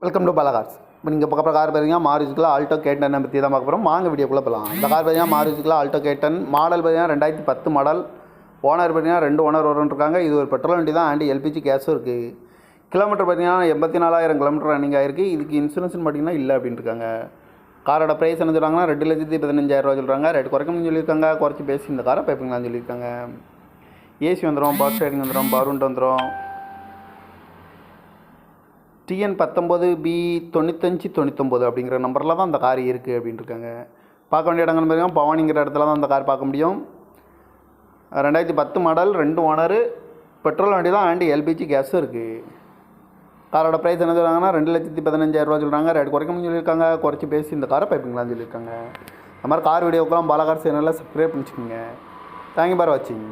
Welcome to Bala cars. இப்போ நீங்கள் பக்கம் கார் பார்த்தீங்கன்னா மாருதிக்குள்ள ஆல்டோ கேட்டன் பற்றி தான் பார்க்க போகிறோம். வாங்க வீடியோக்குள்ளே போகலாம். இந்த கார் பார்த்தீங்கன்னா மாருதிக்குள்ள ஆல்டோ கேட்டன் மாடல் பார்த்தீங்கன்னா 2010 மாடல். ஓனர் பார்த்தீங்கன்னா 2 ஓனர் வரும்ன்றிருக்காங்க. இது ஒரு பெட்ரோல் வண்டி தான், அண்ட் எல்பிஜி கேஸும் இருக்குது. கிலோமீட்டர் பார்த்தீங்கன்னா 84,000 கிலோமீட்டர் ரன்னிங் ஆகிருக்கு. இதுக்கு இன்சூரன்ஸ்னு பார்த்தீங்கன்னா இல்லை அப்படின்ட்டுருக்காங்க. காரோட ப்ரைஸ் என்ன சொல்கிறாங்கன்னா 2,15,000 சொல்கிறாங்க. ரேட் குறைக்கணும்னு சொல்லியிருக்காங்க. குறைச்சி பேசி இந்த காரை பைப்பிங்களான்னு சொல்லியிருக்காங்க. ஏசி வந்துடும், பவர் ஸ்டேரிங் வந்துடும், பவர் விண்டோ வந்துடும். TN19B 9599 அப்படிங்கிற நம்பரில் தான் அந்த கார் இருக்குது அப்படின்ட்டுருக்காங்க. பார்க்க வேண்டிய இடங்கள் பார்த்தீங்கன்னா பவானிங்கிற இடத்துல தான் அந்த கார் பார்க்க முடியும். 2010 மாடல், 2 ஓனரு, பெட்ரோல் வண்டி தான், அண்ட் எல்பிஜி கேஸும் இருக்குது. காரோட ப்ரைஸ் என்ன சொல்கிறாங்கன்னா 2,15,000 சொல்கிறாங்க. ரேட் குறைக்கணும்னு சொல்லியிருக்காங்க. குறைச்சி பேசி இந்த காரை பைப்பிங்களான்னு சொல்லியிருக்காங்க. அந்த மாதிரி கார் வீடியோக்கெல்லாம் பாலா கார் சேனலில் சப்ஸ்கிரைப் பண்ணிச்சுக்கோங்க. தேங்க்யூ ஃபார் வாட்சிங்.